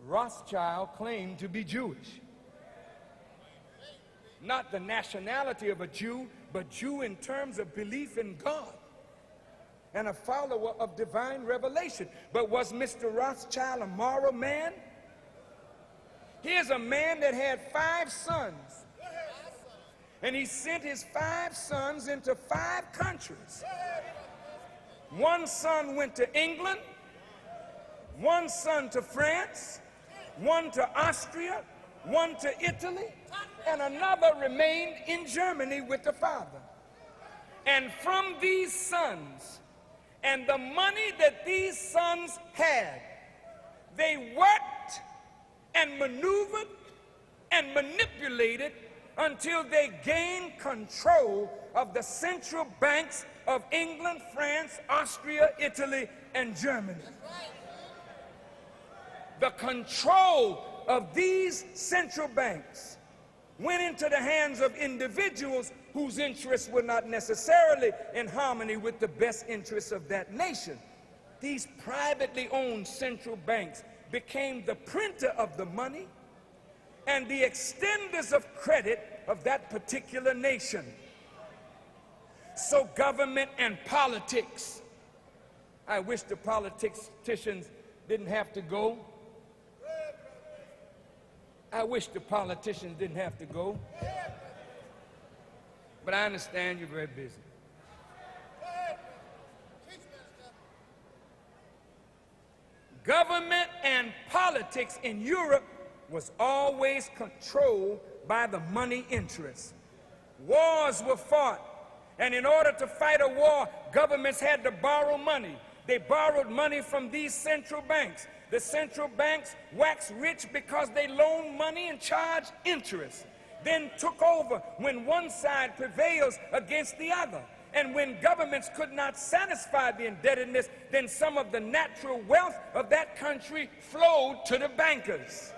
Rothschild claimed to be Jewish. Not the nationality of a Jew, but Jew in terms of belief in God and a follower of divine revelation. But was Mr. Rothschild a moral man? Here's a man that had 5 sons, and he sent his 5 sons into 5 countries. 1 son went to England, 1 son to France, 1 to Austria, 1 to Italy, and another remained in Germany with the father. And from these sons and the money that these sons had, they worked and maneuvered and manipulated until they gained control of the central banks of England, France, Austria, Italy, and Germany. The control of these central banks went into the hands of individuals whose interests were not necessarily in harmony with the best interests of that nation. These privately owned central banks became the printer of the money and the extenders of credit of that particular nation. So government and politics, I wish the politicians didn't have to go. I wish the politicians didn't have to go. But I understand you're very busy. Government and politics in Europe was always controlled by the money interests. Wars were fought, and in order to fight a war, governments had to borrow money. They borrowed money from these central banks. The central banks waxed rich because they loaned money and charged interest, then took over when one side prevails against the other. And when governments could not satisfy the indebtedness, then some of the natural wealth of that country flowed to the bankers.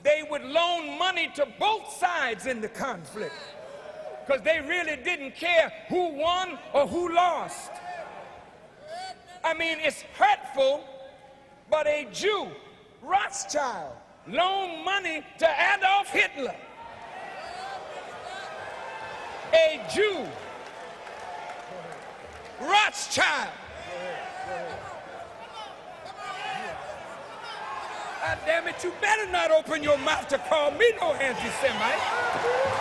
They would loan money to both sides in the conflict because they really didn't care who won or who lost. I mean, it's hurtful, but a Jew, Rothschild, loaned money to Adolf Hitler. A Jew, Rothschild. God damn it, you better not open your mouth to call me no anti-Semite.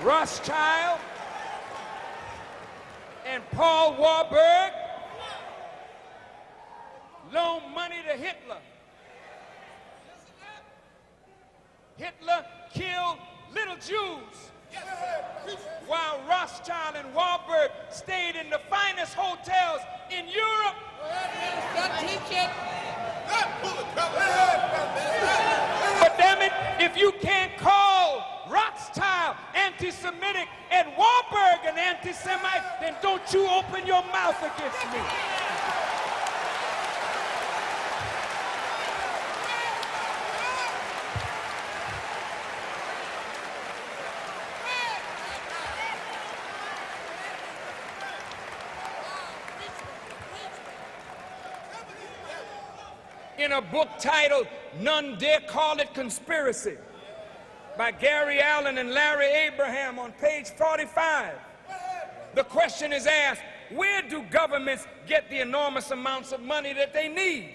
Rothschild and Paul Warburg loaned money to Hitler. Hitler killed little Jews, while Rothschild and Warburg stayed in the finest hotels in Europe. But damn it, if you can't call Rothschild anti-Semitic and Warburg an anti-Semite, then don't you open your mouth against me. In a book titled None Dare Call It Conspiracy by Gary Allen and Larry Abraham on page 45, the question is asked, where do governments get the enormous amounts of money that they need?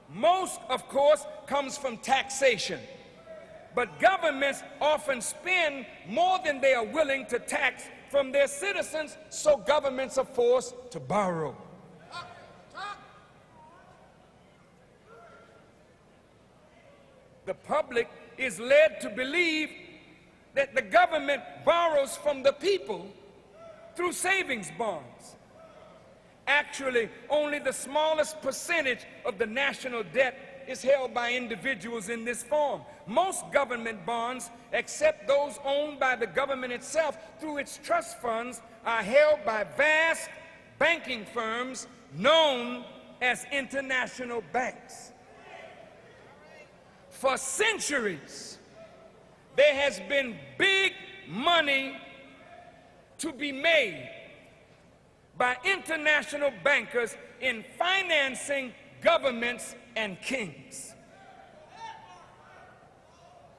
Most, of course, comes from taxation. But governments often spend more than they are willing to tax from their citizens, so governments are forced to borrow. The public is led to believe that the government borrows from the people through savings bonds. Actually, only the smallest percentage of the national debt is held by individuals in this form. Most government bonds, except those owned by the government itself through its trust funds, are held by vast banking firms known as international banks. For centuries, there has been big money to be made by international bankers in financing governments and kings.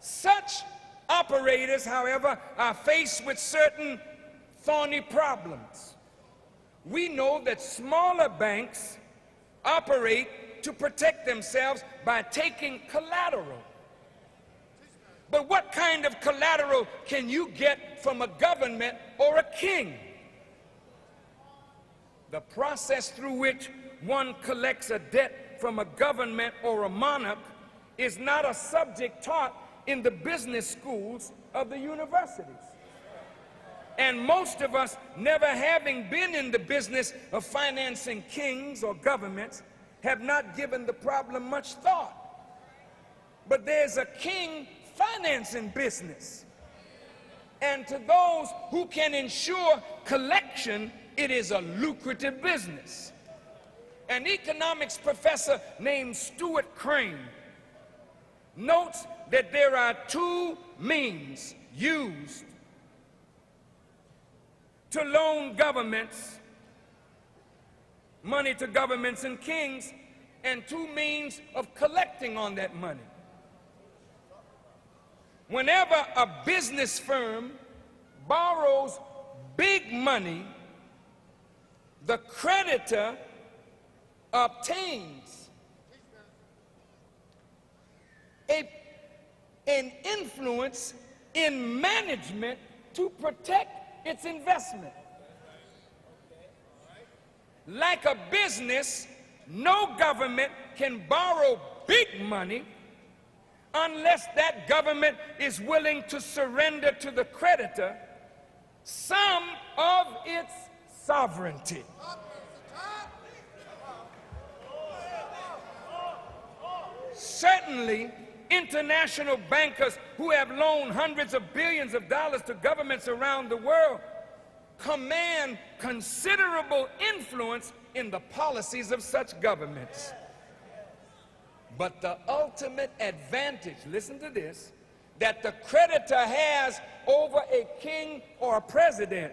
Such operators, however, are faced with certain thorny problems. We know that smaller banks operate to protect themselves by taking collateral. But what kind of collateral can you get from a government or a king? The process through which one collects a debt from a government or a monarch is not a subject taught in the business schools of the universities. And most of us, never having been in the business of financing kings or governments, have not given the problem much thought. But there's a king financing business. And to those who can ensure collection, it is a lucrative business. An economics professor named Stuart Crane notes that there are two means used to loan governments, money to governments and kings, and two means of collecting on that money. Whenever a business firm borrows big money, the creditor obtains an influence in management to protect its investment. Like a business, no government can borrow big money unless that government is willing to surrender to the creditor some of its sovereignty. Certainly, international bankers who have loaned hundreds of billions of dollars to governments around the world command considerable influence in the policies of such governments. But the ultimate advantage, listen to this, that the creditor has over a king or a president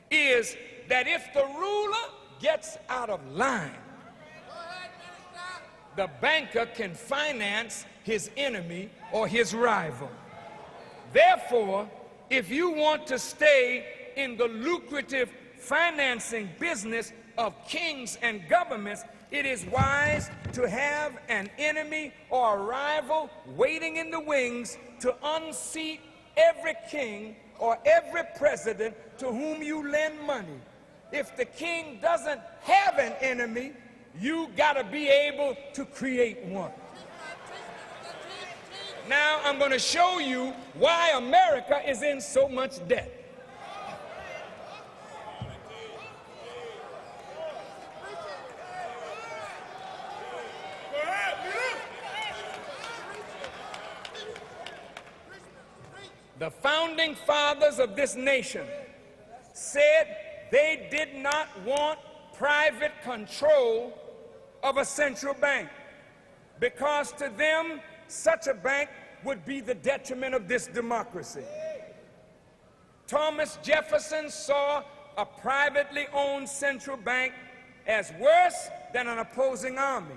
is that if the ruler gets out of line, the banker can finance his enemy or his rival. Therefore, if you want to stay in the lucrative financing business of kings and governments, it is wise to have an enemy or a rival waiting in the wings to unseat every king or every president to whom you lend money. If the king doesn't have an enemy, you gotta be able to create one. Now I'm going to show you why America is in so much debt. The founding fathers of this nation said they did not want private control of a central bank because to them such a bank would be the detriment of this democracy. Thomas Jefferson saw a privately owned central bank as worse than an opposing army.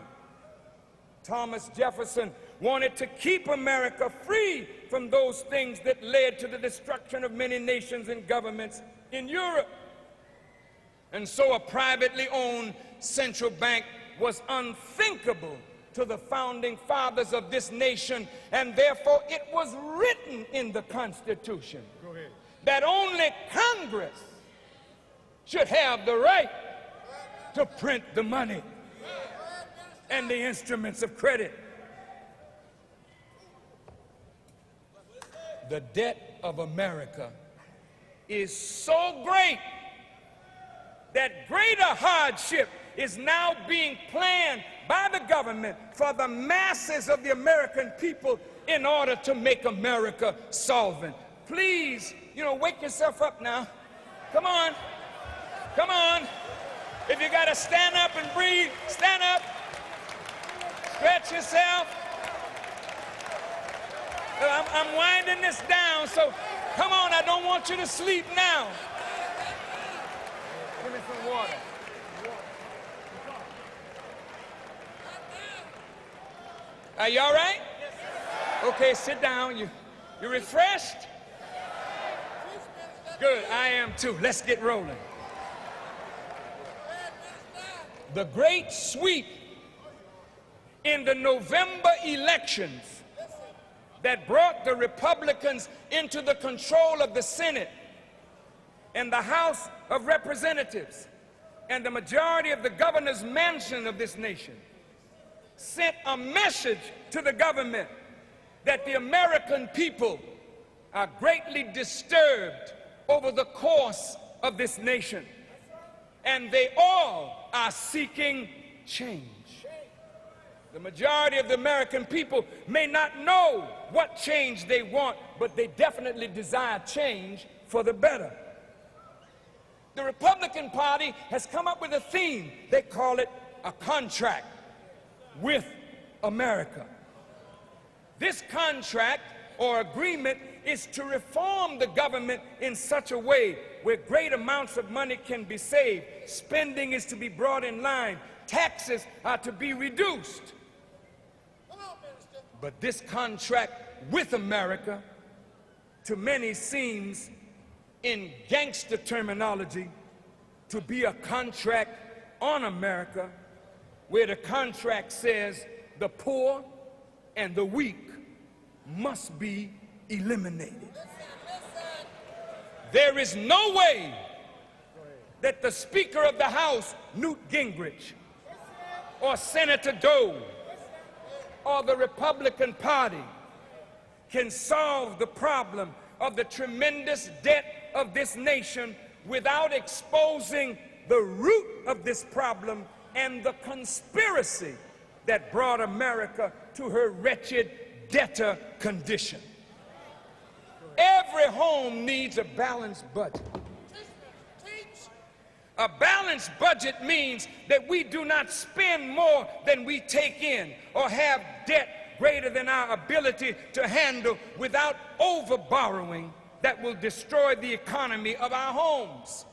Thomas Jefferson wanted to keep America free from those things that led to the destruction of many nations and governments in Europe. And so a privately owned central bank was unthinkable to the founding fathers of this nation, and therefore it was written in the Constitution that only Congress should have the right to print the money and the instruments of credit. The debt of America is so great that greater hardship is now being planned by the government for the masses of the American people in order to make America solvent. Please, wake yourself up now. Come on. Come on. If you got to stand up and breathe, stand up. Stretch yourself. I'm winding this down, so come on, I don't want you to sleep now. Give me some water. Are you all right? Okay, sit down. You refreshed? Good, I am too. Let's get rolling. The great sweep in the November elections that brought the Republicans into the control of the Senate and the House of Representatives and the majority of the governor's mansion of this nation sent a message to the government that the American people are greatly disturbed over the course of this nation, and they all are seeking change. The majority of the American people may not know what change they want, but they definitely desire change for the better. The Republican Party has come up with a theme. They call it a contract with America. This contract or agreement is to reform the government in such a way where great amounts of money can be saved, spending is to be brought in line, taxes are to be reduced. But this contract with America, to many seems, in gangster terminology, to be a contract on America, where the contract says the poor and the weak must be eliminated. There is no way that the Speaker of the House, Newt Gingrich, or Senator Dole, or the Republican Party can solve the problem of the tremendous debt of this nation without exposing the root of this problem and the conspiracy that brought America to her wretched debtor condition. Every home needs a balanced budget. A balanced budget means that we do not spend more than we take in or have debt greater than our ability to handle without over-borrowing that will destroy the economy of our homes.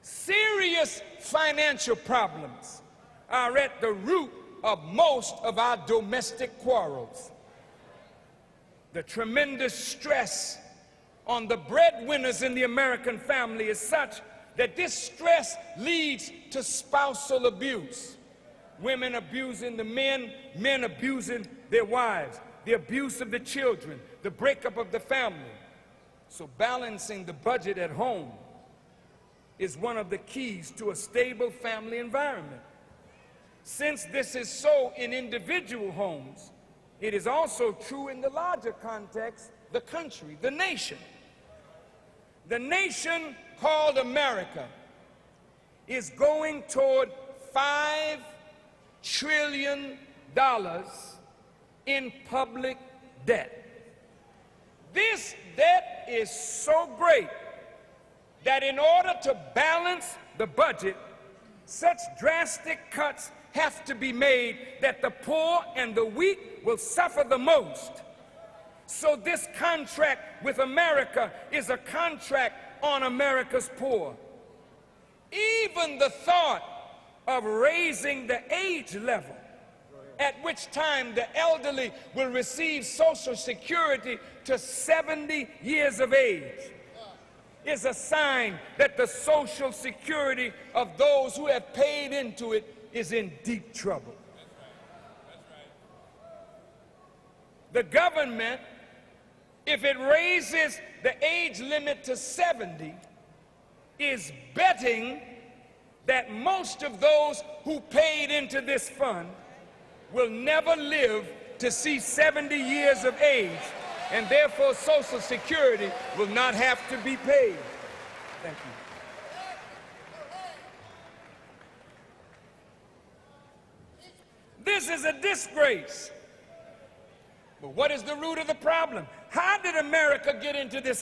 Serious financial problems are at the root of most of our domestic quarrels. The tremendous stress on the breadwinners in the American family is such that this stress leads to spousal abuse. Women abusing the men, men abusing their wives, the abuse of the children, the breakup of the family. So balancing the budget at home is one of the keys to a stable family environment. Since this is so in individual homes, it is also true in the larger context, the country, the nation. The nation called America is going toward $5 trillion in public debt. This debt is so great that in order to balance the budget, such drastic cuts have to be made that the poor and the weak will suffer the most. So this contract with America is a contract on America's poor. Even the thought of raising the age level at which time the elderly will receive Social Security to 70 years of age is a sign that the Social Security of those who have paid into it is in deep trouble. The government, if it raises the age limit to 70, is betting that most of those who paid into this fund will never live to see 70 years of age, and therefore Social Security will not have to be paid. Thank you. This is a disgrace. But what is the root of the problem? How did America get into this